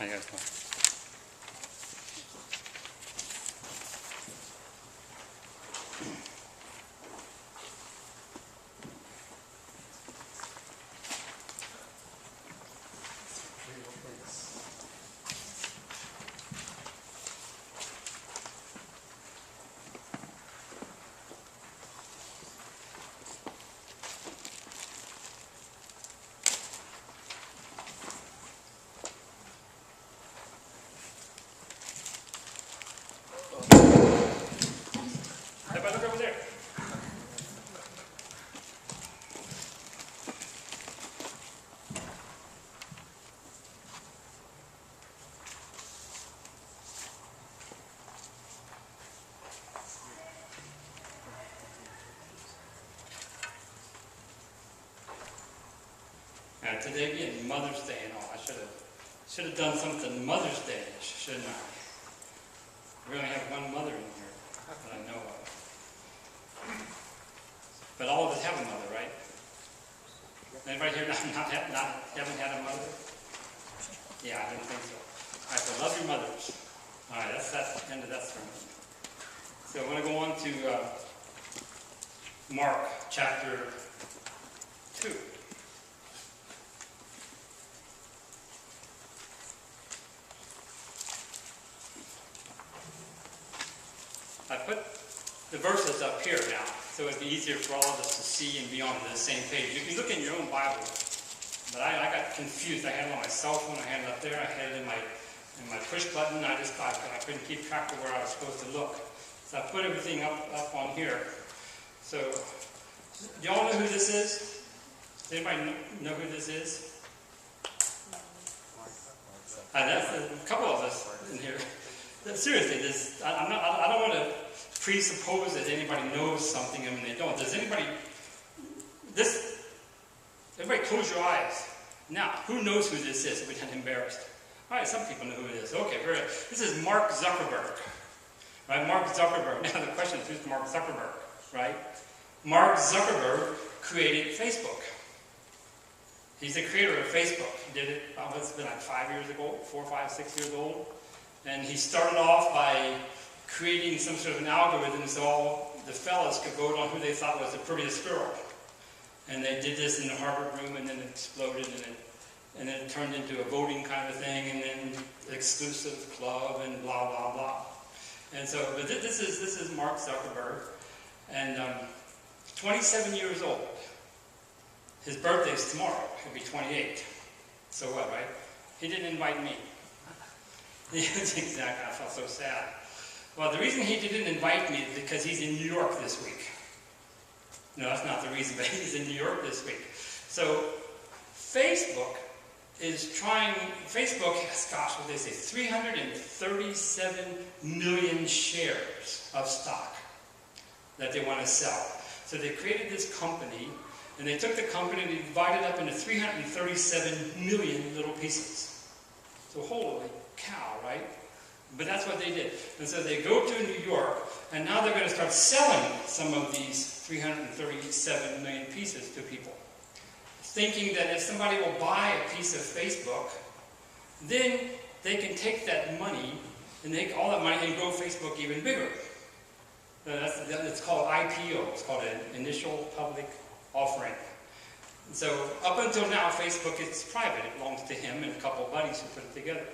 How you guys doing? Everybody look over there. And today being Mother's Day and all, I should have done something Mother's Day, shouldn't I? We only have one mother in here that I know of. But all of us have a mother, right? Anybody here haven't had a mother? Yeah, I didn't think so. All right, so love your mothers. All right, that's the end of that sermon. So I want to go on to Mark chapter 2. I put the verses up here now, so it'd be easier for all of us to see and be on the same page. You can look in your own Bible, but I got confused. I had it on my cell phone, I had it up there, I had it in my push button. I couldn't keep track of where I was supposed to look. So I put everything up on here. So, do y'all know who this is? Does anybody know who this is? That's a couple of us in here. Seriously, I don't want to presuppose that anybody knows something and they don't. Does anybody close your eyes. Now, who knows who this is? We're not embarrassed. All right, some people know who it is. Okay, very good. This is Mark Zuckerberg. Right, Mark Zuckerberg. Now the question is, who's Mark Zuckerberg? Right? Mark Zuckerberg created Facebook. He's the creator of Facebook. He did it, it's been like 5 years ago, 4, 5, 6 years old. And he started off by creating some sort of an algorithm so all the fellas could vote on who they thought was the prettiest girl. And they did this in the Harvard room, and then it exploded, and then it turned into a voting kind of thing, and then exclusive club, and blah, blah, blah. And so, but this is Mark Zuckerberg, and 27 years old. His birthday's tomorrow. He'll be 28. So what, right? He didn't invite me. Exactly. I felt so sad. Well, the reason he didn't invite me is because he's in New York this week. No, that's not the reason, but he's in New York this week. So, Facebook has, gosh, what they say, 337 million shares of stock that they want to sell. So they created this company, and they took the company and they divided it up into 337 million little pieces. So holy cow, right? But that's what they did. And so they go to New York, and now they're going to start selling some of these 337 million pieces to people, thinking that if somebody will buy a piece of Facebook, then they can take that money and make all that money and grow Facebook even bigger. It's called IPO. It's called an initial public offering. And so up until now, Facebook is private. It belongs to him and a couple of buddies who put it together.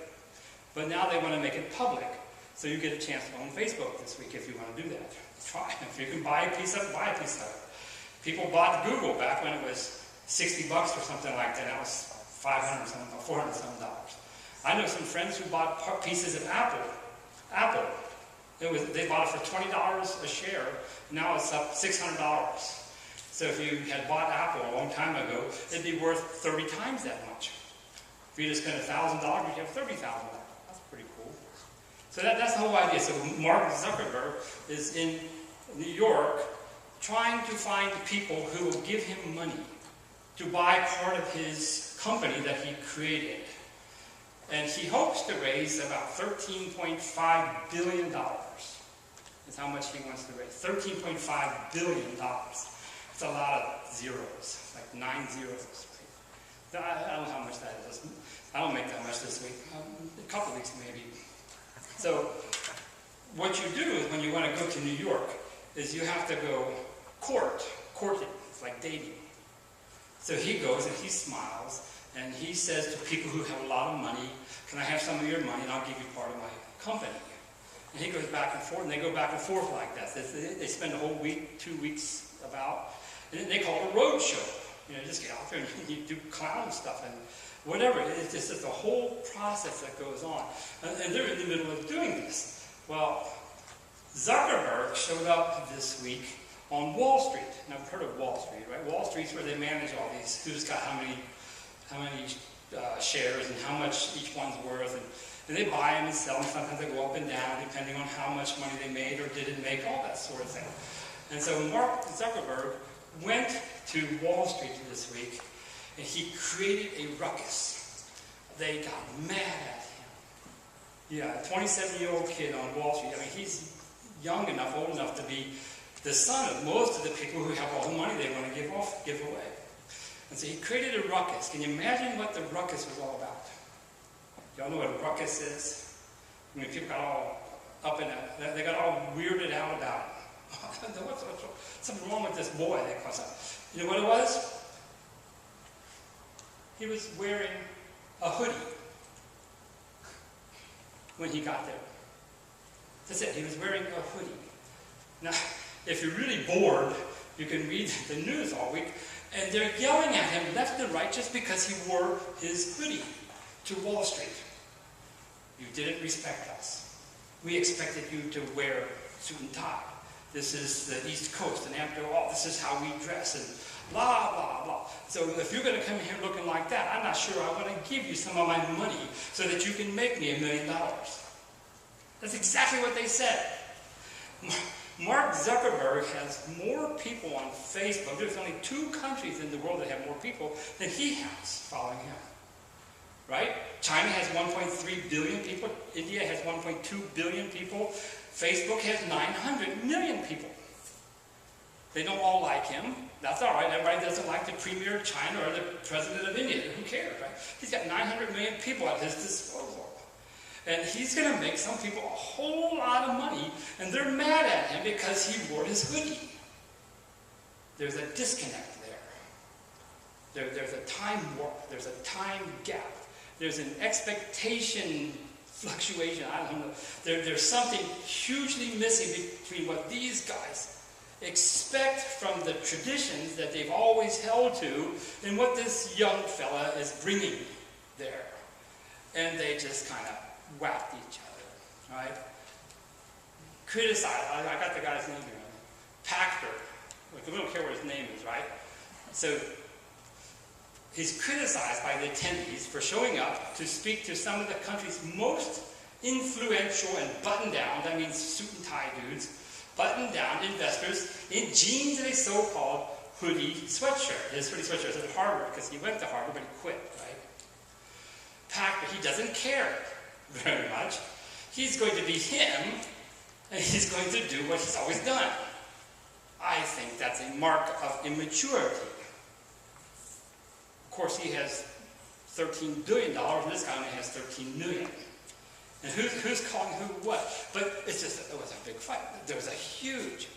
But now they want to make it public. So you get a chance to own Facebook this week if you want to do that. Try. If you can buy a piece of it, buy a piece of it. People bought Google back when it was $60 or something like that. That was $500 something, $400 something. I know some friends who bought pieces of Apple. They bought it for $20 a share. Now it's up $600. So if you had bought Apple a long time ago, it'd be worth 30 times that much. If you just spend $1,000, you'd have $30,000. That's pretty cool. So that's the whole idea. So Mark Zuckerberg is in New York trying to find people who will give him money to buy part of his company that he created. And he hopes to raise about $13.5 billion. That's how much he wants to raise. $13.5 billion. It's a lot of zeros, like 9 zeros. I don't know how much that is. I don't make that much this week. A couple weeks maybe. So what you do is when you want to go to New York is you have to go courting. It's like dating. So he goes and he smiles and he says to people who have a lot of money, can I have some of your money and I'll give you part of my company. And he goes back and forth, and they go back and forth like that. They spend a whole week, 2 weeks about, and they call it a road show. You know, just get out there and you do clown stuff and whatever. It's just a whole process that goes on. And they're in the middle of doing this. Well, Zuckerberg showed up this week on Wall Street. Now, I've heard of Wall Street, right? Wall Street's where they manage all these, who's got how many shares and how much each one's worth. And they buy them and sell them. Sometimes they go up and down depending on how much money they made or didn't make, all that sort of thing. And so Mark Zuckerberg went to Wall Street this week and he created a ruckus. They got mad at him. Yeah, a 27-year-old kid on Wall Street. I mean, he's young enough, old enough to be the son of most of the people who have all the money they want to give away. And so he created a ruckus. Can you imagine what the ruckus was all about? Y'all know what a ruckus is? I mean, people got all up in it. They got all weirded out about it. What's something wrong with this boy? They call something. You know what it was? He was wearing a hoodie when he got there. That's it. He was wearing a hoodie. Now, if you're really bored, you can read the news all week, and they're yelling at him left and right just because he wore his hoodie to Wall Street. You didn't respect us. We expected you to wear suit and tie. This is the East Coast, and after all, this is how we dress, and blah, blah, blah. So if you're going to come here looking like that, I'm not sure I want to give you some of my money so that you can make me $1 million. That's exactly what they said. Mark Zuckerberg has more people on Facebook. There's only 2 countries in the world that have more people than he has following him. Right? China has 1.3 billion people. India has 1.2 billion people. Facebook has 900 million people. They don't all like him. That's all right. Everybody doesn't like the premier of China or the president of India. Who cares, right? He's got 900 million people at his disposal. And he's going to make some people a whole lot of money, and they're mad at him because he wore his hoodie. There's a disconnect there. There's a time warp. There's a time gap. There's an expectation fluctuation. I don't know. There's something hugely missing between what these guys expect from the traditions that they've always held to and what this young fella is bringing there. And they just kind of whacked each other, right? Criticize. I got the guy's name here. Pachter. Like, we don't care what his name is, right? So he's criticized by the attendees for showing up to speak to some of the country's most influential and buttoned down, that means suit and tie dudes, buttoned down investors in jeans and a so-called hoodie sweatshirt. His hoodie sweatshirt is at Harvard because he went to Harvard but he quit, right? Pachter, he doesn't care very much. He's going to be him and he's going to do what he's always done. I think that's a mark of immaturity. Of course, he has $13 billion, and this guy only has $13 million. And who's calling who what? But it was a big fight. There was a huge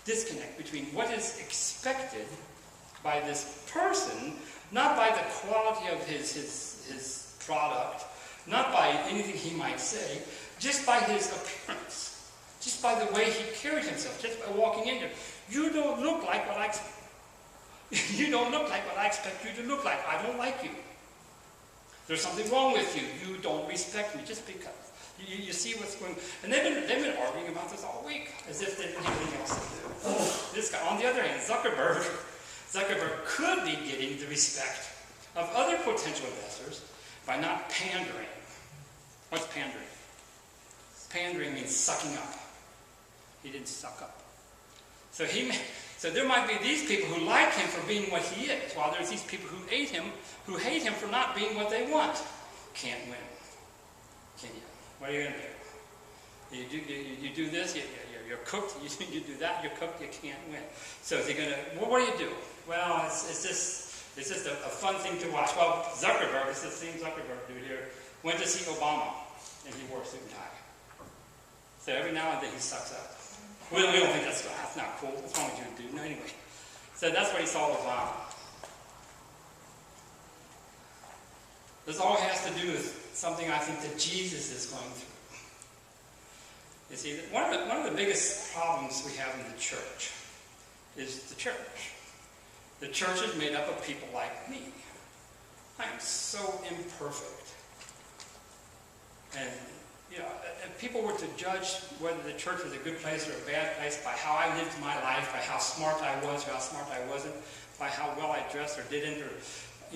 disconnect between what is expected by this person, not by the quality of his product, not by anything he might say, just by his appearance, just by the way he carries himself, just by walking in there. You don't look like what I You don't look like what I expect you to look like. I don't like you. There's something wrong with you. You don't respect me just because. You see what's going on. And they've been arguing about this all week, as if they didn't have anything else to do. This guy, on the other hand, Zuckerberg could be getting the respect of other potential investors by not pandering. What's pandering? Pandering means sucking up. He didn't suck up. So there might be these people who like him for being what he is, while there's these people who hate him for not being what they want. Can't win. Can you? What are you going to do? You do this, you're cooked. You do that, you're cooked. You can't win. So is he going to? Well, what do you do? Well, it's just It's just a fun thing to watch. Well, Zuckerberg, it's the same Zuckerberg dude here, went to see Obama, and he wore a suit and tie. So every now and then he sucks up. We don't think that's not cool. What's wrong with you, dude? No, anyway. So that's what he saw Obama. This all has to do with something I think that Jesus is going through. You see, one of the biggest problems we have in the church is the church. The church is made up of people like me. I am so imperfect. And, if people were to judge whether the church was a good place or a bad place by how I lived my life, by how smart I was or how smart I wasn't, by how well I dressed or didn't, or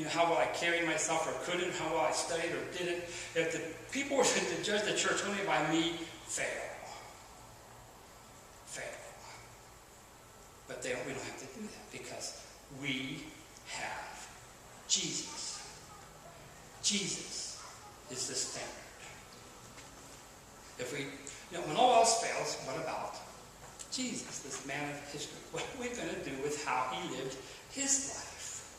how well I carried myself or couldn't, how well I studied or didn't, if the people were to judge the church only by me, fail. But we don't have to do that because we have Jesus. Jesus is the standard. If when all else fails, what about Jesus, this man of history? What are we going to do with how he lived his life?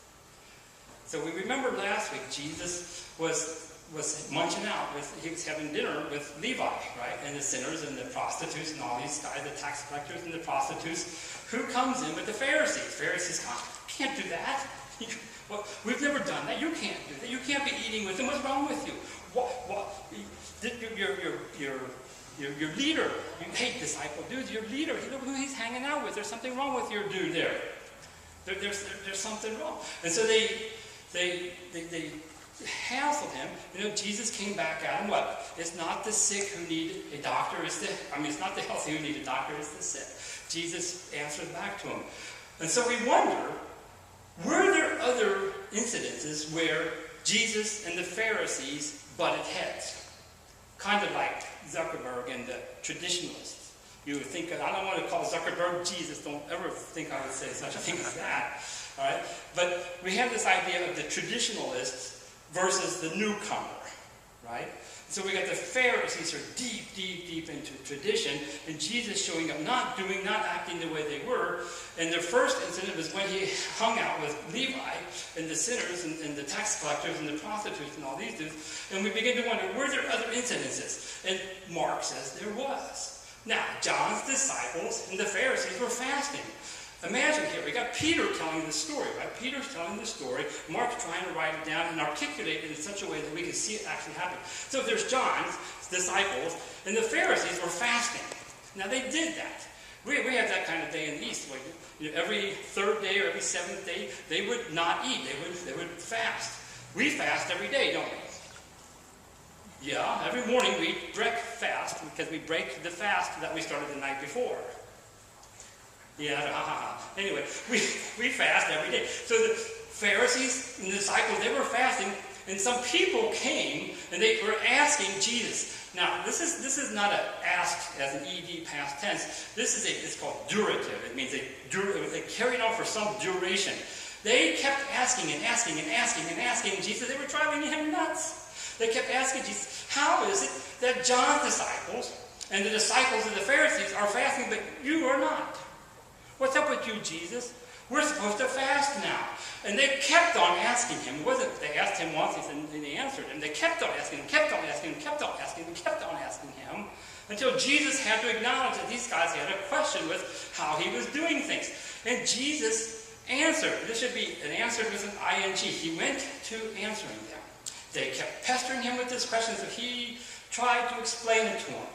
So we remember last week Jesus was munching out. He was having dinner with Levi, right? And the sinners and the prostitutes and all these guys, the tax collectors and the prostitutes. Who comes in with the Pharisees? Pharisees come, can't do that. Well, we've never done that. You can't do that. You can't be eating with them. What's wrong with you? Your leader. You hate disciple dudes. Your leader. Look who he's hanging out with. There's something wrong with your dude there. There's something wrong. And so they hassled him. Jesus came back at him. What? It's not the sick who need a doctor. It's not the healthy who need a doctor. It's the sick. Jesus answered back to him. And so we wonder, were there other incidences where Jesus and the Pharisees butted heads? Kind of like Zuckerberg and the traditionalists. You would think, I don't want to call Zuckerberg Jesus. Don't ever think I would say such a thing as that. All right? But we have this idea of the traditionalists versus the newcomer. Right? So we got the Pharisees are deep into tradition, and Jesus showing up, not acting the way they were. And their first incident was when he hung out with Levi and the sinners and the tax collectors and the prostitutes and all these dudes. And we begin to wonder, were there other incidences? And Mark says there was. Now, John's disciples and the Pharisees were fasting. Imagine here, we got Peter telling the story, right? Peter's telling the story. Mark's trying to write it down and articulate it in such a way that we can see it actually happen. So there's John's disciples, and the Pharisees were fasting. Now they did that. We have that kind of day in the East. Every third day or every seventh day, they would not eat. They would fast. We fast every day, don't we? Yeah, every morning we break fast because we break the fast that we started the night before. Yeah, anyway, we fast every day. So the Pharisees and the disciples, they were fasting, and some people came and they were asking Jesus. Now, this is not an ask as an ED past tense. It's called durative. It means they carried on for some duration. They kept asking and asking and asking and asking Jesus. They were driving him nuts. They kept asking Jesus, how is it that John's disciples and the disciples of the Pharisees are fasting, but you are not? What's up with you, Jesus? We're supposed to fast now. And they kept on asking him. It wasn't they asked him once and he answered. And they kept on asking him, kept on asking him, kept on asking him, kept on asking him, until Jesus had to acknowledge that these guys had a question with how he was doing things. And Jesus answered. This should be an answer with an ing. He went to answering them. They kept pestering him with this question, so he tried to explain it to them.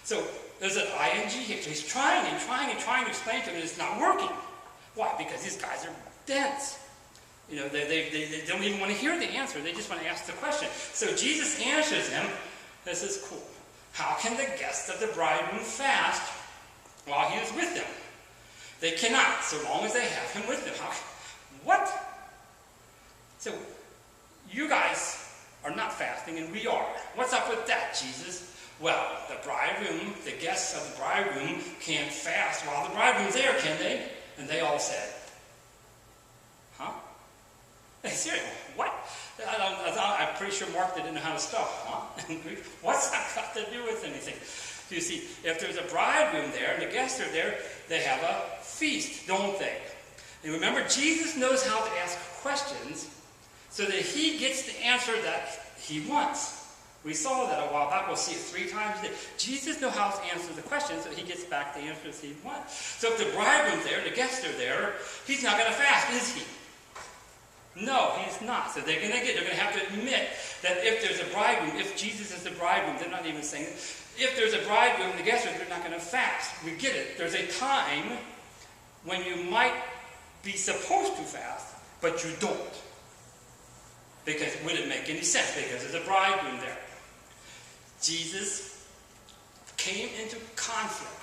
So there's an ing here. He's trying and trying and trying to explain to them, and it's not working. Why? Because these guys are dense. They don't even want to hear the answer. They just want to ask the question. So Jesus answers him. This is cool. How can the guests of the bridegroom fast while he is with them? They cannot, so long as they have him with them. What? So you guys are not fasting, and we are. What's up with that, Jesus? Well, the bridegroom, the guests of the bridegroom can't fast while the bridegroom's there, can they? And they all said, huh? Hey, seriously, what? I'm pretty sure Mark didn't know how to spell, huh? What's that got to do with anything? You see, if there's a bridegroom there and the guests are there, they have a feast, don't they? And remember, Jesus knows how to ask questions so that he gets the answer that he wants. We saw that a while back. We'll see it 3 times a day. Jesus knows how to answer the question so he gets back the answers he wants. So if the bridegroom's there, the guests are there, he's not going to fast, is he? No, he's not. So they're going to have to admit that if there's a bridegroom, if Jesus is the bridegroom, they're not even saying it. If there's a bridegroom, the guests are, they're not going to fast. We get it. There's a time when you might be supposed to fast, but you don't. Because it wouldn't make any sense, because there's a bridegroom there. Jesus came into conflict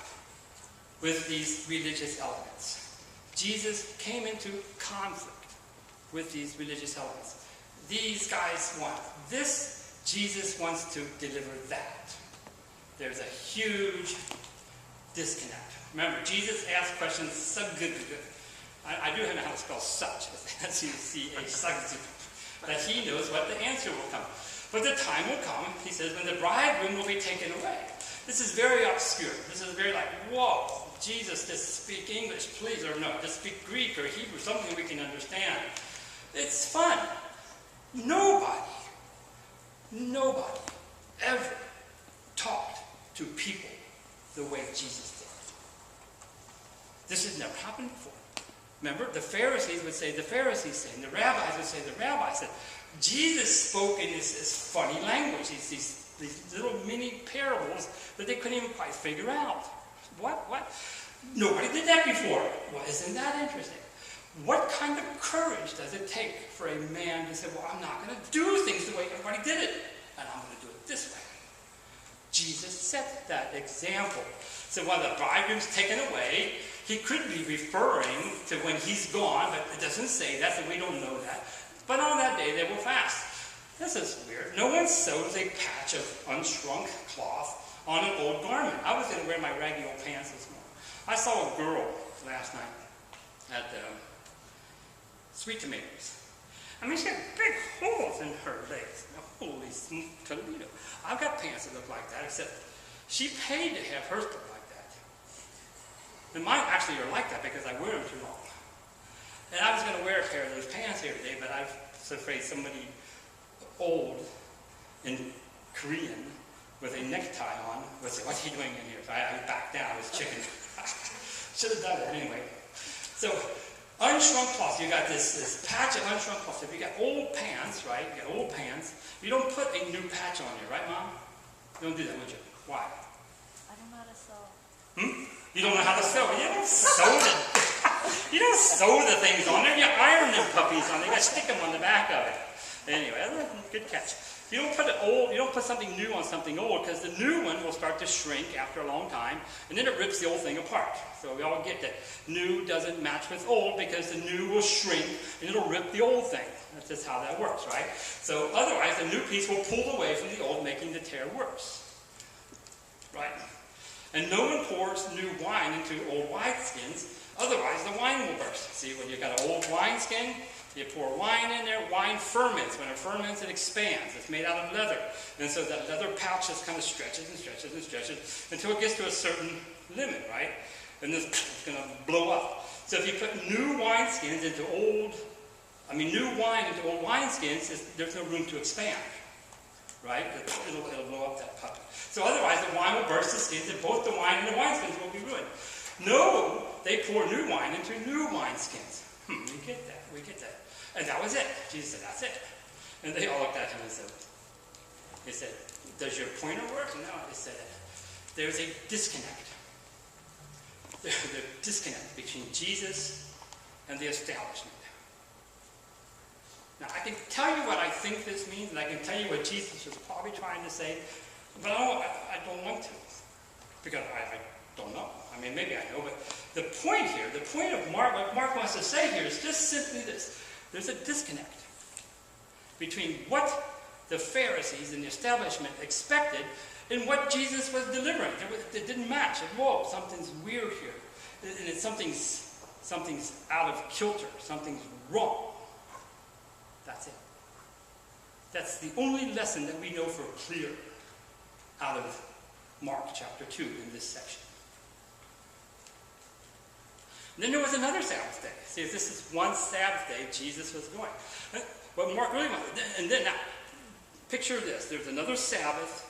with these religious elements. Jesus came into conflict with these religious elements. These guys want this, Jesus wants to deliver that. There's a huge disconnect. Remember, Jesus asked questions, I do know how to spell such, S-U-C-H, that he knows what the answer will come. But the time will come, he says, when the bridegroom will be taken away. This is very obscure. This is very like, whoa, Jesus, just speak English, please, or no, just speak Greek or Hebrew, something we can understand. It's fun. Nobody ever talked to people the way Jesus did. This has never happened before. Remember, the Pharisees would say, the Pharisees say, and the rabbis would say, the rabbis said. Jesus spoke in this funny language, these little mini parables that they couldn't even quite figure out. What? Nobody did that before. Well, isn't that interesting? What kind of courage does it take for a man to say, well, I'm not going to do things the way everybody did it, and I'm going to do it this way? Jesus set that example. So while the bridegroom's taken away, he could be referring to when he's gone, but it doesn't say that, so we don't know that. But on that day, they will fast. This is weird. No one sews a patch of unshrunk cloth on an old garment. I was going to wear my raggy old pants this morning. I saw a girl last night at the Sweet Tomatoes. I mean, she had big holes in her legs. Holy Toledo. I've got pants that look like that, except she paid to have hers look like that. And mine actually are like that because I wear them too long. And I was going to wear a pair of those pants here today, but I was afraid somebody old in Korean with a necktie on would say, what's he doing in here? So I backed down. I was chicken. Should have done it anyway. So, unshrunk cloth. You got this patch of unshrunk cloth. If you got old pants, right? You got old pants. You don't put a new patch on you, right, Mom? You don't do that, would you? Why? I don't know how to sew. You don't know how to sew. You don't sew it. You don't sew the things on there. You iron them puppies on there. You got to stick them on the back of it. Anyway, good catch. You don't put something new on something old, because the new one will start to shrink after a long time, and then it rips the old thing apart. So we all get that new doesn't match with old, because the new will shrink and it'll rip the old thing. That's just how that works, right? So otherwise, the new piece will pull away from the old, making the tear worse. Right? And no one pours new wine into old wineskins, otherwise the wine will burst. See, when you've got an old wineskin, you pour wine in there, wine ferments. When it ferments, it expands. It's made out of leather. And so that leather pouch just kind of stretches and stretches and stretches until it gets to a certain limit, right? And this is going to blow up. So if you put new wine into old wineskins, there's no room to expand, right? It'll blow up that puppy. So otherwise, the wine will burst the skins, and both the wine and the wineskins will be ruined. No, they pour new wine into new wineskins. We get that. And that was it. Jesus said, that's it. And they all looked at him and said, does your pointer work? No, he said, there's a disconnect. There's a disconnect between Jesus and the establishment. Now, I can tell you what I think this means, and I can tell you what Jesus was probably trying to say, but I don't want to, because I don't know. I mean, maybe I know, but the point here, the point of Mark, what Mark wants to say here is just simply this. There's a disconnect between what the Pharisees and the establishment expected and what Jesus was delivering. It didn't match. Whoa, something's weird here. And something's out of kilter. Something's wrong. That's it. That's the only lesson that we know for clear out of Mark chapter 2 in this section. And then there was another Sabbath day. See, this is one Sabbath day Jesus was going. What Mark really wanted. And then now, picture this. There's another Sabbath.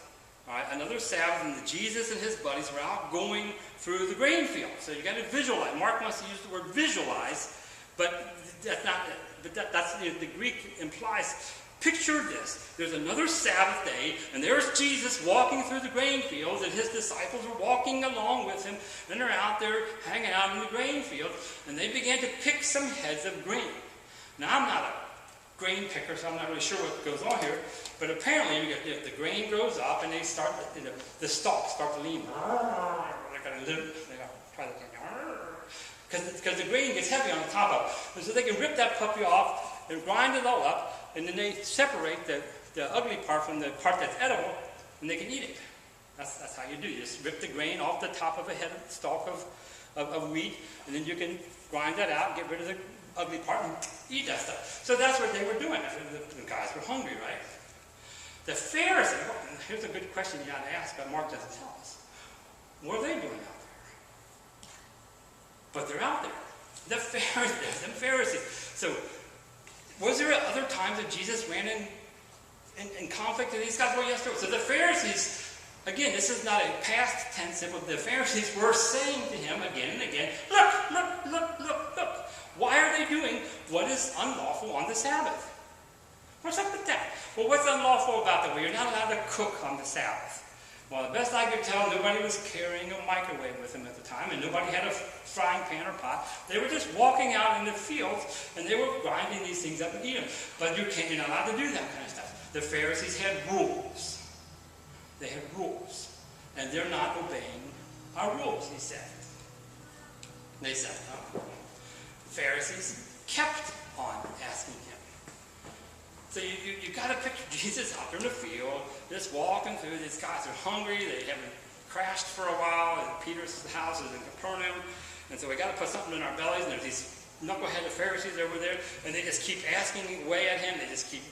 All right, another Sabbath, and Jesus and his buddies were out going through the grain field. So you got to visualize. Mark wants to use the word visualize, but that's not. But that's the Greek implies. Picture this. There's another Sabbath day, and there's Jesus walking through the grain fields, and his disciples are walking along with him, and they're out there hanging out in the grain field, and they began to pick some heads of grain. Now, I'm not a grain picker, so I'm not really sure what goes on here, but apparently the grain grows up, and they start, the stalks start to lean. They're going to live, they're going to try to because the grain gets heavy on the top of it. And so they can rip that puppy off and grind it all up, and then they separate the ugly part from the part that's edible, and they can eat it. That's how you do it. You just rip the grain off the top of a head stalk of wheat, and then you can grind that out, get rid of the ugly part, and eat that stuff. So that's what they were doing. The guys were hungry, right? The Pharisees, here's a good question you got to ask, but Mark doesn't tell us. What are they doing out there? But they're out there. The Pharisees. So, was there other times that Jesus ran in conflict with these guys? Well, yes, there was. So the Pharisees, again, this is not a past tense, but the Pharisees were saying to him again and again, look. Why are they doing what is unlawful on the Sabbath? What's up with that? Well, what's unlawful about that? Well, you're not allowed to cook on the Sabbath. Well, the best I could tell, nobody was carrying a microwave with them at the time, and nobody had a frying pan or pot. They were just walking out in the fields, and they were grinding these things up and eating them. But you're not allowed to do that kind of stuff. The Pharisees had rules. They had rules. And they're not obeying our rules, he said. They said, no. The Pharisees kept on asking him. So you got to picture Jesus out there in the field, just walking through. These guys are hungry. They haven't crashed for a while. And Peter's house is in Capernaum. And so we got to put something in our bellies. And there's these knuckleheaded Pharisees over there. And they just keep asking away at him. They just keep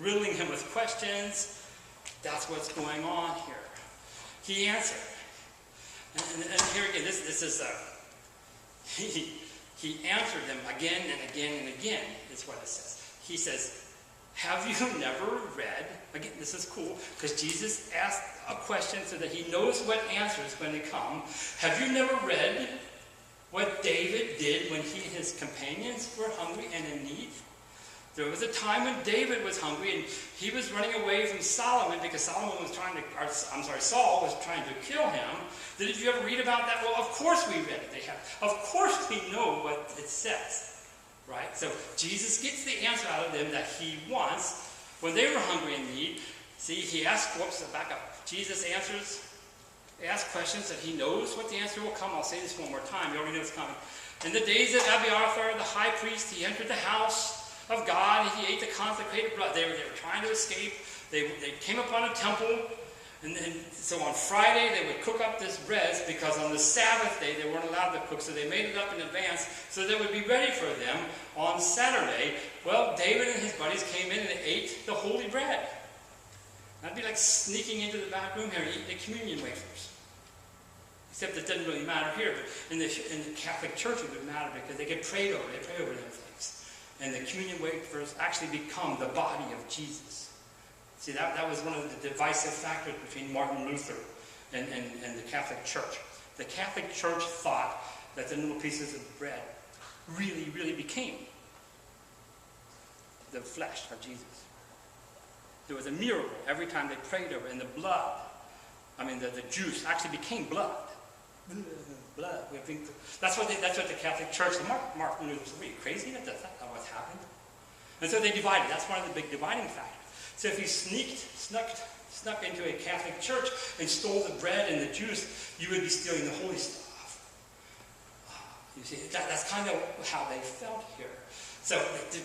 riddling him with questions. That's what's going on here. He answered. And here again, this is he answered them again and again and again, is what it says. He says, have you never read, again, this is cool, because Jesus asked a question so that he knows what answers when they come. Have you never read what David did when he and his companions were hungry and in need? There was a time when David was hungry and he was running away from Solomon because Saul was trying to kill him. Did you ever read about that? Well, of course we read it. Of course we know what it says. Right? So Jesus gets the answer out of them that he wants. When they were hungry and in need, see, he asked, back up. Jesus asks questions that he knows what the answer will come. I'll say this one more time. You already know it's coming. In the days of Abiathar, the high priest, he entered the house of God, and he ate the consecrated blood. They were trying to escape. They came upon a temple. And so on Friday, they would cook up this bread because on the Sabbath day, they weren't allowed to cook. So they made it up in advance so that it would be ready for them on Saturday. Well, David and his buddies came in and they ate the holy bread. That'd be like sneaking into the back room here and eating the communion wafers. Except it doesn't really matter here. But in the Catholic Church, it would matter because they get prayed over. They pray over them things. And the communion wafers actually become the body of Jesus. See, that was one of the divisive factors between Martin Luther and the Catholic Church. The Catholic Church thought that the little pieces of bread really, really became the flesh of Jesus. There was a miracle every time they prayed over it, and the blood, the juice actually became blood. Blood. That's what the Catholic Church, Martin Luther said, are you crazy? That's not what's happened. And so they divided. That's one of the big dividing factors. So if you snuck into a Catholic church and stole the bread and the juice, you would be stealing the holy stuff. You see, that's kind of how they felt here. So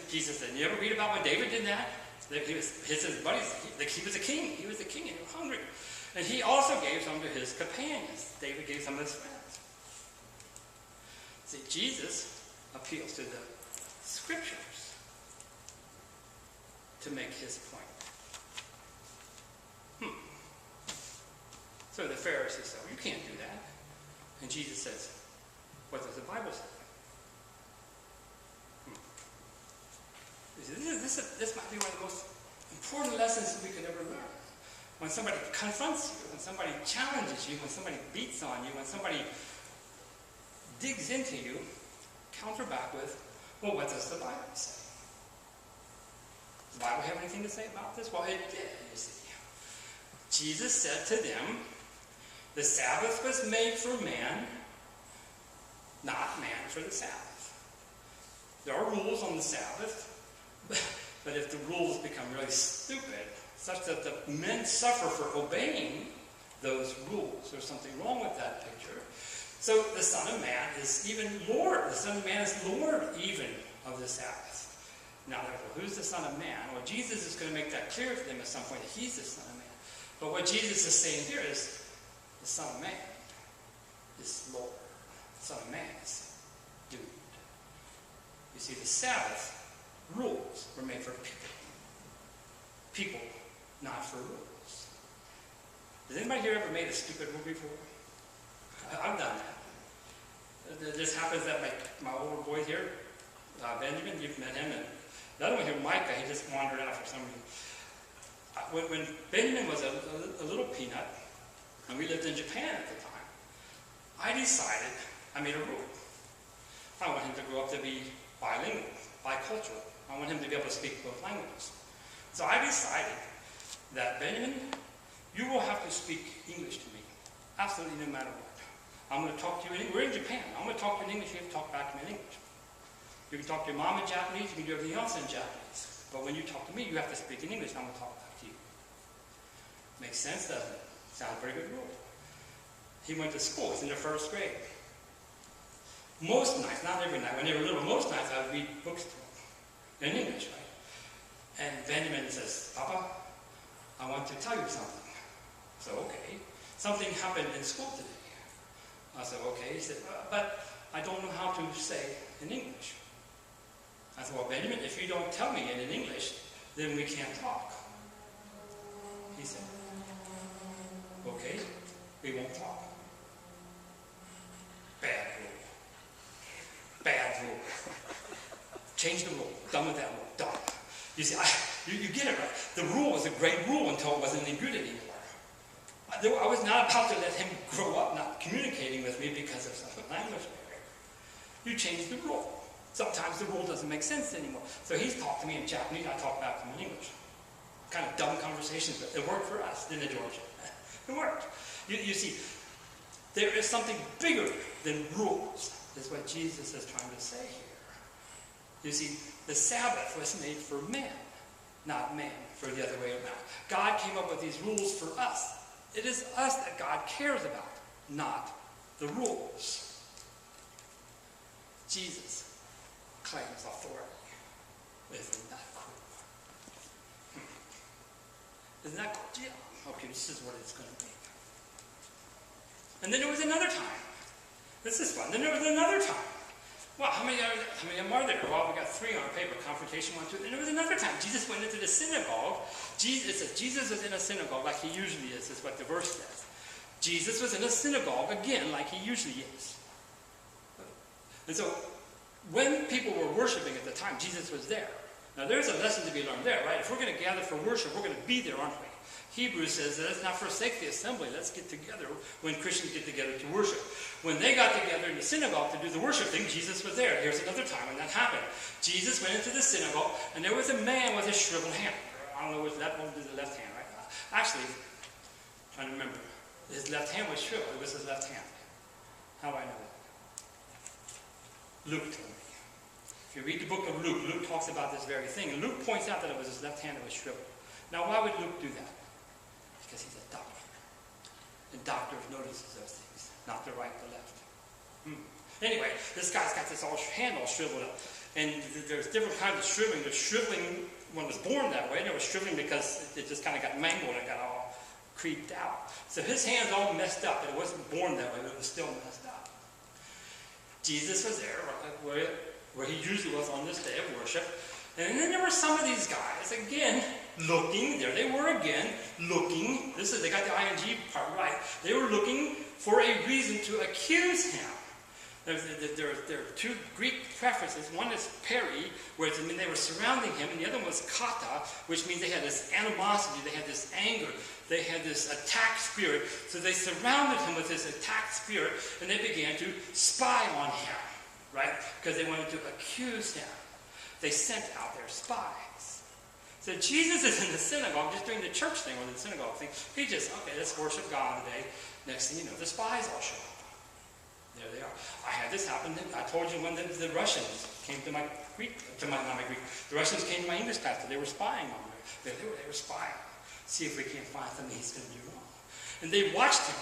Jesus said, you ever read about when David did that? His buddies, he was a king. He was the king and he was hungry. And he also gave some to his companions. David gave some of his friends. See, Jesus appeals to the scriptures to make his point. So the Pharisees said, well, you can't do that. And Jesus says, what does the Bible say? this might be one of the most important lessons we could ever learn. When somebody confronts you, when somebody challenges you, when somebody beats on you, when somebody digs into you, counter back with, well, what does the Bible say? Does the Bible have anything to say about this? Well, it did, you see. Jesus said to them, the Sabbath was made for man, not man for the Sabbath. There are rules on the Sabbath, but if the rules become really stupid, such that the men suffer for obeying those rules, there's something wrong with that picture. So the Son of Man is even Lord. The Son of Man is Lord even of the Sabbath. Now, therefore, who's the Son of Man? Well, Jesus is going to make that clear to them at some point that he's the Son of Man. But what Jesus is saying here is the Son of Man is Lord. The Son of Man is dude. You see, the Sabbath rules were made for people. People, not for rules. Has anybody here ever made a stupid rule before? I've done that. This happens that my older boy here, Benjamin, you've met him, and the other one here, Micah, he just wandered out for some reason. When Benjamin was a little peanut, and we lived in Japan at the time, I made a rule. I want him to grow up to be bilingual, bicultural. I want him to be able to speak both languages. So I decided that, Benjamin, you will have to speak English to me, absolutely no matter what. I'm going to talk to you in English. We're in Japan. I'm going to talk to you in English. You have to talk back to me in English. You can talk to your mom in Japanese. You can do everything else in Japanese. But when you talk to me, you have to speak in English. I'm going to talk back to you. Makes sense, doesn't it? Sounds a pretty good rule. He went to school. He's in the first grade. Most nights, not every night, when they were little, most nights I would read books to him in English, right? And Benjamin says, Papa, I want to tell you something. So, okay. Something happened in school today. I said, okay. He said, but I don't know how to say in English. I said, well, Benjamin, if you don't tell me in English, then we can't talk. He said, okay, we won't talk. Bad rule. Bad rule. Change the rule. Done with that rule. Done. You see, you get it right. The rule was a great rule until it wasn't any good anymore. I was not about to let him grow up not communicating with me because of some language barrier. You change the rule. Sometimes the rule doesn't make sense anymore. So he's talked to me in Japanese, I talk back to him in English. Kind of dumb conversations, but it worked for us, didn't it, George? It worked. You see, there is something bigger than rules, is what Jesus is trying to say here. You see, the Sabbath was made for men, not man for the other way around. God came up with these rules for us. It is us that God cares about, not the rules. Jesus claims authority. Isn't that cool? Isn't that cool? Yeah. Okay, this is what it's going to be. And then there was another time. This is fun. Then there was another time. Well, how many of them are there? Well, we got 3 on paper. Confrontation 1, 2. Then there was another time. Jesus went into the synagogue. Jesus was in a synagogue like he usually is what the verse says. Jesus was in a synagogue again like he usually is. And so when people were worshiping at the time, Jesus was there. Now there's a lesson to be learned there, right? If we're going to gather for worship, we're going to be there, aren't we? Hebrews says, let's not forsake the assembly. Let's get together when Christians get together to worship. When they got together in the synagogue to do the worship thing, Jesus was there. Here's another time when that happened. Jesus went into the synagogue, and there was a man with a shriveled hand. I don't know which that one was the left hand, right? Actually, I'm trying to remember. His left hand was shriveled. It was his left hand. How do I know that? Luke told me. If you read the book of Luke, Luke talks about this very thing. And Luke points out that it was his left hand that was shriveled. Now, why would Luke do that? Because he's a doctor. And doctors notices those things, not the right, the left. Anyway, this guy's got this hand all shriveled up. And there's different kinds of shriveling. There's shriveling when it was born that way, and there was shriveling because it just kind of got mangled and got all creeped out. So his hand's all messed up, and it wasn't born that way, but it was still messed up. Jesus was there, where he usually was on this day of worship. And then there were some of these guys, again, looking. There they were again, looking. They got the ing part right. They were looking for a reason to accuse him. There are two Greek prefaces. One is peri, where they were surrounding him, and the other one was kata, which means they had this animosity, they had this anger, they had this attack spirit. So they surrounded him with this attack spirit, and they began to spy on him, right? Because they wanted to accuse him. They sent out their spies. So Jesus is in the synagogue, just doing the church thing or the synagogue thing. He just, okay, let's worship God today. Next thing you know, the spies all show up. There they are. I had this happen. I told you when the Russians came to my Greek, the Russians came to my English class. They were spying on me. They were spying. See if we can't find something he's going to do wrong. And they watched him.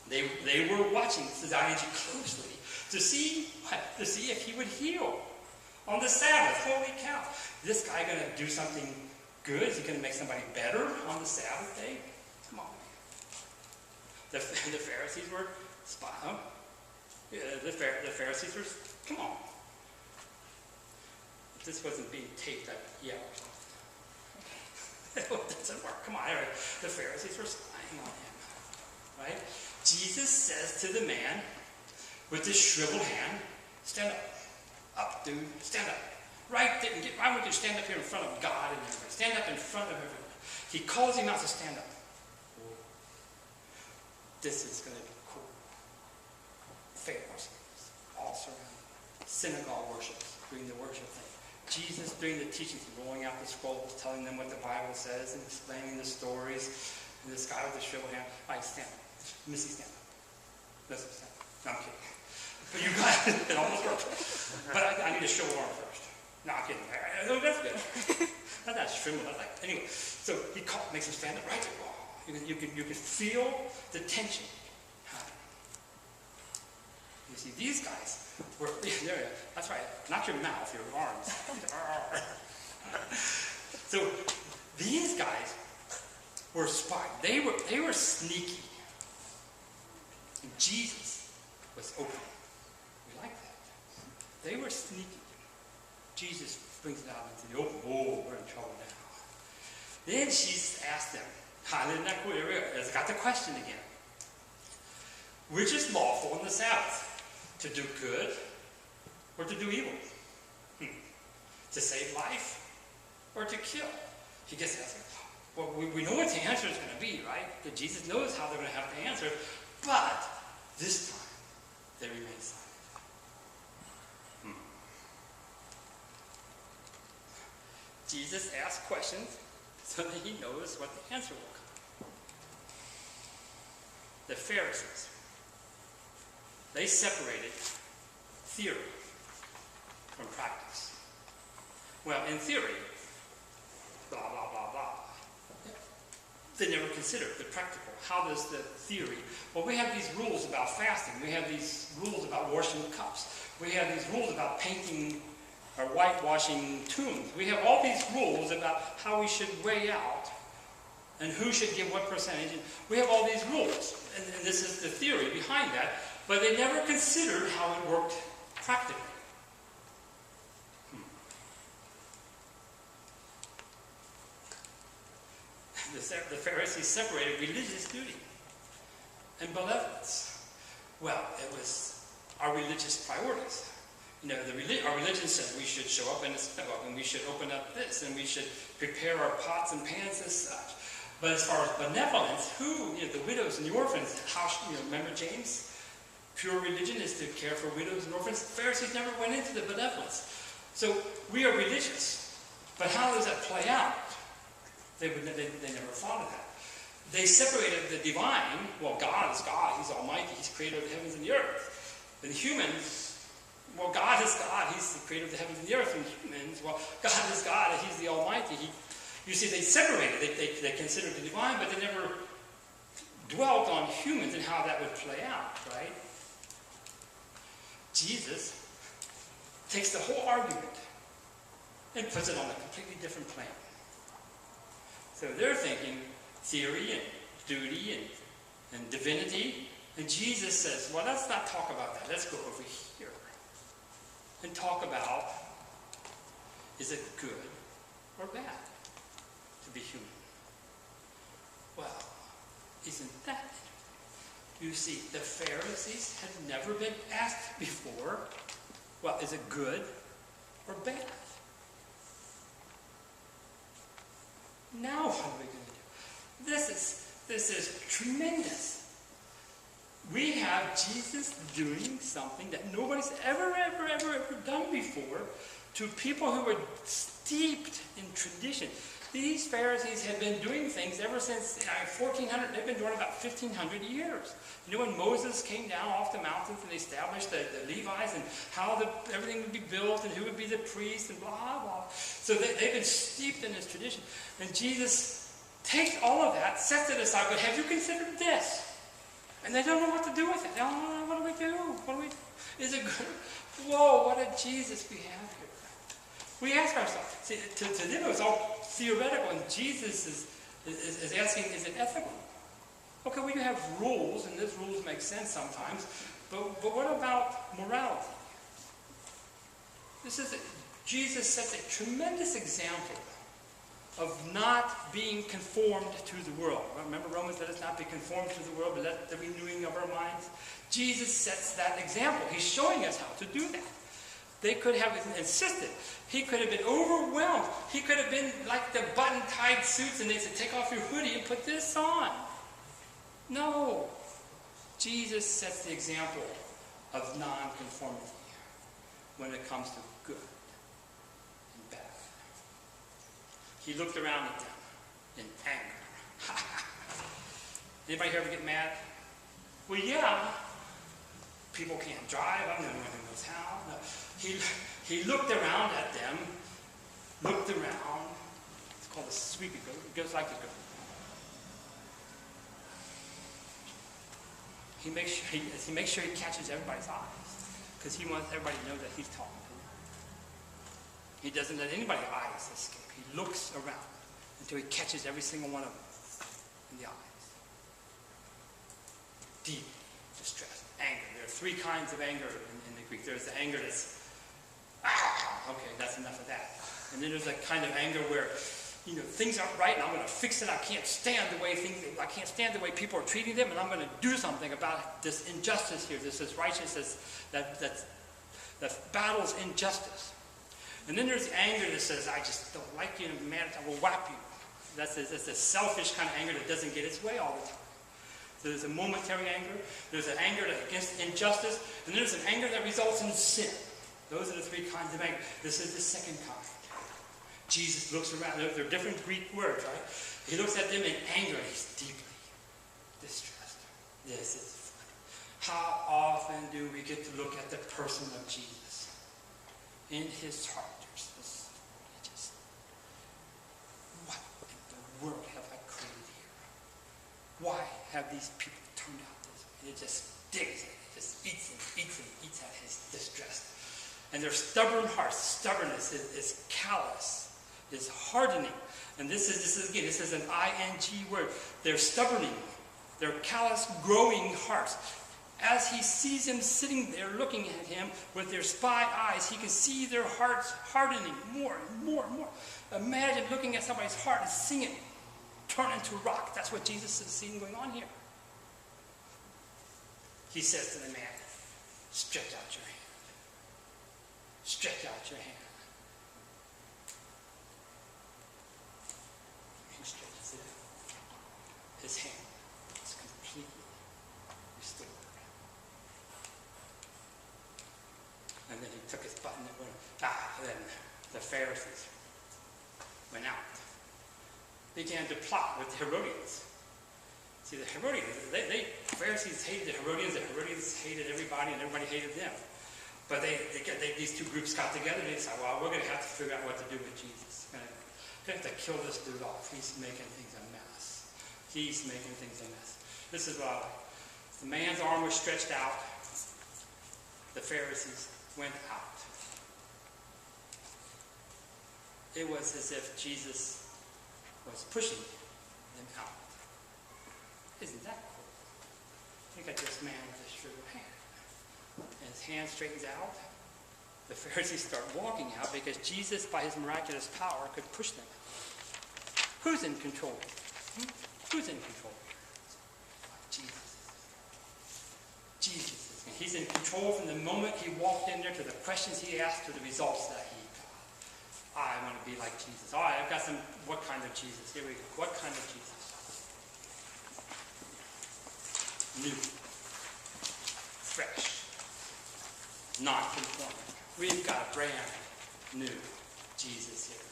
They were watching Society closely to see if he would heal on the Sabbath. Holy cow! This guy going to do something good? Is he going to make somebody better on the Sabbath day? Come on, man. The Pharisees were spying. The Pharisees were, come on. If this wasn't being taped, I'd yell or something. It doesn't work. Come on. Right. The Pharisees were spying on him. Right? Jesus says to the man with his shriveled hand, stand up. Up, dude. Stand up. Right there. I want you to stand up here in front of God and everybody. Stand up in front of everyone. He calls him out to stand up. This is going to be cool. Pharisees, all surrounded. Synagogue worship, doing the worship thing. Jesus doing the teachings, rolling out the scrolls, telling them what the Bible says, and explaining the stories. And this guy with the shriveled hand, all right, stand up. Missy, stand up. Listen, stand up. No, I'm kidding. But you guys, it almost worked. But I need to show arm first. No, I'm kidding. No, that's good. That's not shriveled. That's like, anyway. So he makes him stand up right there. You can feel the tension happening. You see, these guys were, that's right, not your mouth, your arms. So these guys were spies. They were sneaky. And Jesus was open. We like that. They were sneaky. Jesus brings it out into the open. Oh, we're in trouble now. Then Jesus asked them, it's got the question again. Which is lawful on the Sabbath? To do good or to do evil? To save life or to kill? He gets asking, well, we know what the answer is going to be, right? That Jesus knows how they're going to have to answer. But this time, they remain silent. Jesus asks questions so that he knows what the answer will come. The Pharisees, they separated theory from practice. Well, in theory, blah, blah, blah, blah. They never considered the practical. How does the theory? Well, we have these rules about fasting. We have these rules about washing cups. We have these rules about painting or whitewashing tombs. We have all these rules about how we should weigh out and who should give what percentage. And we have all these rules. And this is the theory behind that. But they never considered how it worked practically. The Pharisees separated religious duty and benevolence. Well, it was our religious priorities. You know, our religion said we should show up in the synagogue and we should open up this and we should prepare our pots and pans as such. But as far as benevolence, the widows and the orphans, remember James? Pure religion is to care for widows and orphans. The Pharisees never went into the benevolence. So we are religious. But how does that play out? They never thought of that. They separated the divine. Well, God is God. He's almighty. He's creator of the heavens and the earth. And humans, well, God is God. He's the creator of the heavens and the earth. And humans, well, God is God and he's the almighty. You see, they separated. They considered the divine, but they never dwelt on humans and how that would play out, right? Jesus takes the whole argument and puts it on a completely different plane. So they're thinking theory and duty and divinity. And Jesus says, well, let's not talk about that. Let's go over here and talk about, is it good or bad to be human? Well, isn't that interesting? You see, the Pharisees had never been asked before, well, is it good or bad? Now what are we going to do? This is tremendous. We have Jesus doing something that nobody's ever done before to people who were steeped in tradition. These Pharisees had been doing things ever since 1400. They've been doing it about 1500 years. You know, when Moses came down off the mountains and established the Levites and how everything would be built and who would be the priest and blah, blah. So they've been steeped in this tradition. And Jesus takes all of that, sets it aside, but have you considered this? And they don't know what to do with it. Oh, what do we do? What do we do? Is it good? Whoa, what a Jesus we have here. We ask ourselves. See, to them it was all theoretical, and Jesus is asking, is it ethical? Okay, we have rules, and those rules make sense sometimes, but what about morality? Jesus sets a tremendous example of not being conformed to the world. Remember Romans, let us not be conformed to the world, but let the renewing of our minds. Jesus sets that example. He's showing us how to do that. They could have insisted. He could have been overwhelmed. He could have been like the button-tied suits, and they said, take off your hoodie and put this on. No. Jesus sets the example of non-conformity when it comes to good and bad. He looked around at them in anger. Anybody here ever get mad? Well, yeah. People can't drive. I'm the only one who knows how. No. He looked around at them. Looked around. It's called a sweep. It goes like this. He makes sure he catches everybody's eyes, because he wants everybody to know that he's talking to them. He doesn't let anybody's eyes escape. He looks around until he catches every single one of them in the eyes. Deep distress, anger. There are three kinds of anger in the Greek. There's the anger that's, okay, that's enough of that. And then there's a kind of anger where, things aren't right, and I'm going to fix it. I can't stand the way people are treating them, and I'm going to do something about this injustice here. This is righteousness that battles injustice. And then there's anger that says, I just don't like you, and I'm mad, I will whap you. That's a selfish kind of anger that doesn't get its way all the time. So there's a momentary anger, there's an anger against injustice, and there's an anger that results in sin. Those are the three kinds of anger. This is the second kind. Jesus looks around. They're different Greek words, right? He looks at them in anger, and he's deeply distressed. This is funny. How often do we get to look at the person of Jesus? In his heart, there's this, what in the world have I created here? Why have these people turned out this way? It just digs it. It just eats at his distress. And their stubborn hearts, stubbornness is callous, is hardening. And this is an ing word. They're stubborning. They're callous, growing hearts. As he sees them sitting there looking at him with their spy eyes, he can see their hearts hardening more and more and more. Imagine looking at somebody's heart and seeing it turn into rock. That's what Jesus is seeing going on here. He says to the man, stretch out your hand. Stretch out your hand. He stretches it out. His hand is completely restored. And then he took his button and went, then the Pharisees went out. Began to plot with the Herodians. See, the Herodians, the Pharisees hated the Herodians hated everybody, and everybody hated them. But these two groups got together, and they said, well, we're going to have to figure out what to do with Jesus. We're going to have to kill this dude off. He's making things a mess. This is what I like. The man's arm was stretched out. The Pharisees went out. It was as if Jesus was pushing them out. Isn't that cool? Look at this man with his shriveled hand. And his hand straightens out. The Pharisees start walking out because Jesus, by his miraculous power, could push them out. Who's in control? Who's in control? Jesus. He's in control from the moment he walked in there to the questions he asked to the results that he got. I want to be like Jesus. All right, I've got some, what kind of Jesus? Here we go. What kind of Jesus? New. Fresh. Non-conforming. We've got a brand new Jesus here.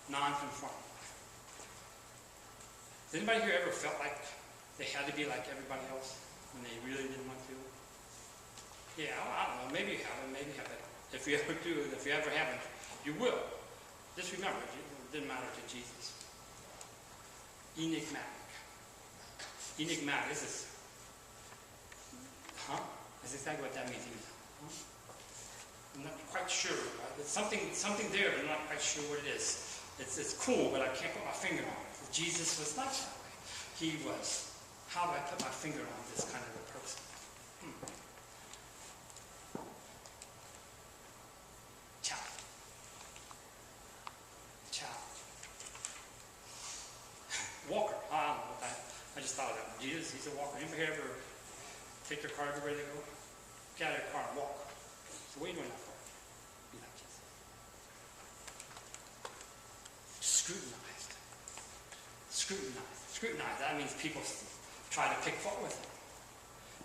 Non-conforming. Has anybody here ever felt like they had to be like everybody else when they really didn't want to? Yeah, I don't know. Maybe you haven't. Maybe you haven't. If you ever do, if you ever haven't, you will. Just remember, it didn't matter to Jesus. Enigmatic. Enigmatic. This is, That's exactly what that means. I'm not quite sure. Right? It's something there, but I'm not quite sure what it is. It's cool, but I can't put my finger on it. Jesus was not that way. He was. How do I put my finger on this kind of a person? Child. Walker. I don't know what that. I just thought of that. Jesus, he's a walker. Anybody ever take your car everywhere they go? Get out of your car and walk. So what are you doing that for? Be like Jesus. Scrutinized. That means people try to pick fault with him.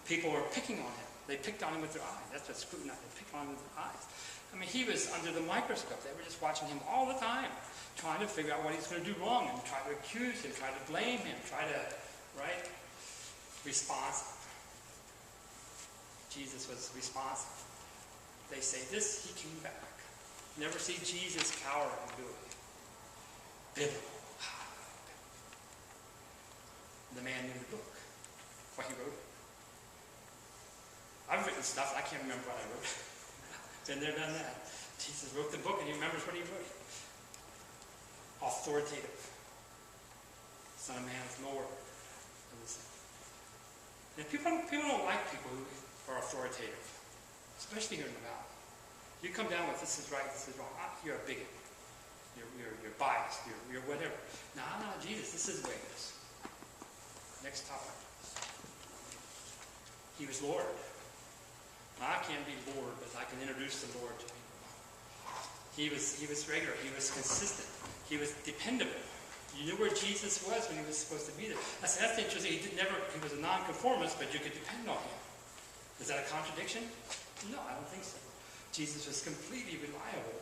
People were picking on him. They picked on him with their eyes. That's what scrutinized. They picked on him with their eyes. I mean, he was under the microscope. They were just watching him all the time, trying to figure out what he's going to do wrong and try to accuse him, try to blame him, right? Responsive. Jesus was responsive. They say this, he came back. Never see Jesus cower and do it. Bill. The man knew the book. What he wrote. I've written stuff, I can't remember what I wrote. Been there, done that. Jesus wrote the book and he remembers what he wrote. Authoritative. Son of Man is lower. And people don't like people who are authoritative. Especially here in the valley. You come down with this is right, this is wrong. You're a bigot. You're biased. You're whatever. No, Jesus, this is the way it is. Next topic. He was Lord. Now, I can't be Lord, but I can introduce the Lord to people. He was regular. He was consistent. He was dependable. You knew where Jesus was when he was supposed to be there. I said, that's interesting. He was a nonconformist, but you could depend on him. Is that a contradiction? No, I don't think so. Jesus was completely reliable.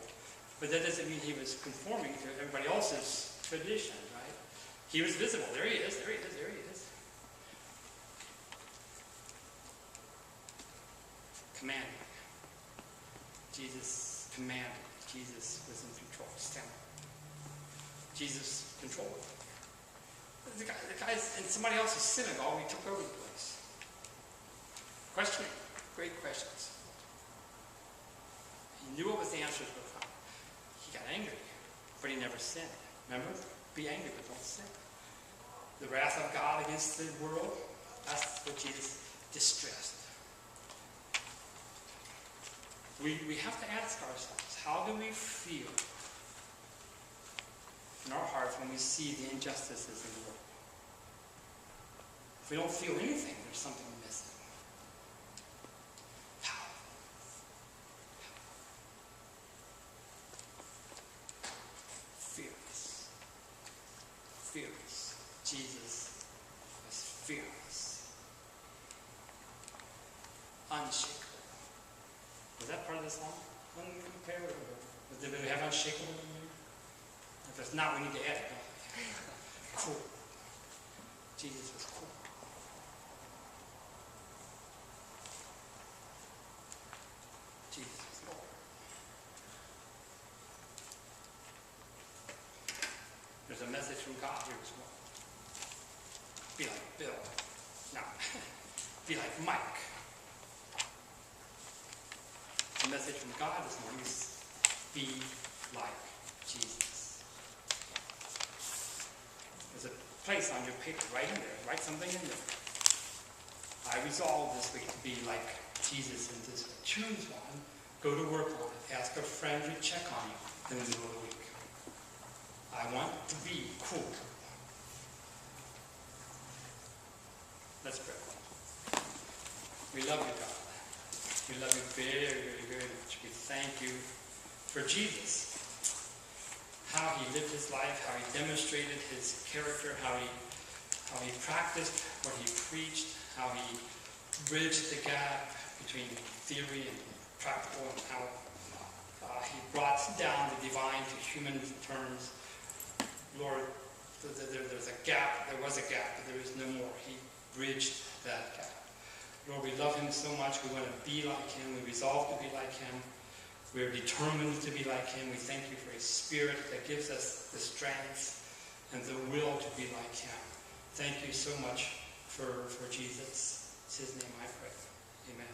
But that doesn't mean he was conforming to everybody else's tradition, right? He was visible. There he is. Commanding. Jesus commanded. Jesus was in control. Stand up. Jesus controlled. The guys in somebody else's synagogue, he took over the place. Questioning. Great questions. He knew what was the answers were from. He got angry, but he never sinned. Remember? Be angry, but don't sin. The wrath of God against the world, that's what Jesus distressed. We have to ask ourselves, how do we feel in our hearts when we see the injustices in the world? If we don't feel anything, there's something missing. Power. Fearless. Jesus was fearless. Unshakable. Was that part of the song? Uncomparable. Did we have unshakable in there? If it's not, we need to add it. Cool. Jesus was cool. Jesus was Lord. There's a message from God here as well. Be like Bill. No. Be like Mike. The message from God this morning is be like Jesus. There's a place on your paper, right in there. Write something in there. I resolve this week to be like Jesus in this way. Choose one. Go to work on it. Ask a friend to check on you in the middle of the week. I want to be cool. Let's pray. We love you, God. We love you very, very, very much. We thank you for Jesus. How he lived his life, how he demonstrated his character, how he practiced what he preached, how he bridged the gap between theory and practical, and how he brought down the divine to human terms. Lord, there's a gap. There was a gap, but there is no more. He bridged that gap. Lord, we love him so much. We want to be like him. We resolve to be like him. We are determined to be like him. We thank you for his spirit that gives us the strength and the will to be like him. Thank you so much for Jesus. It's his name I pray. Amen.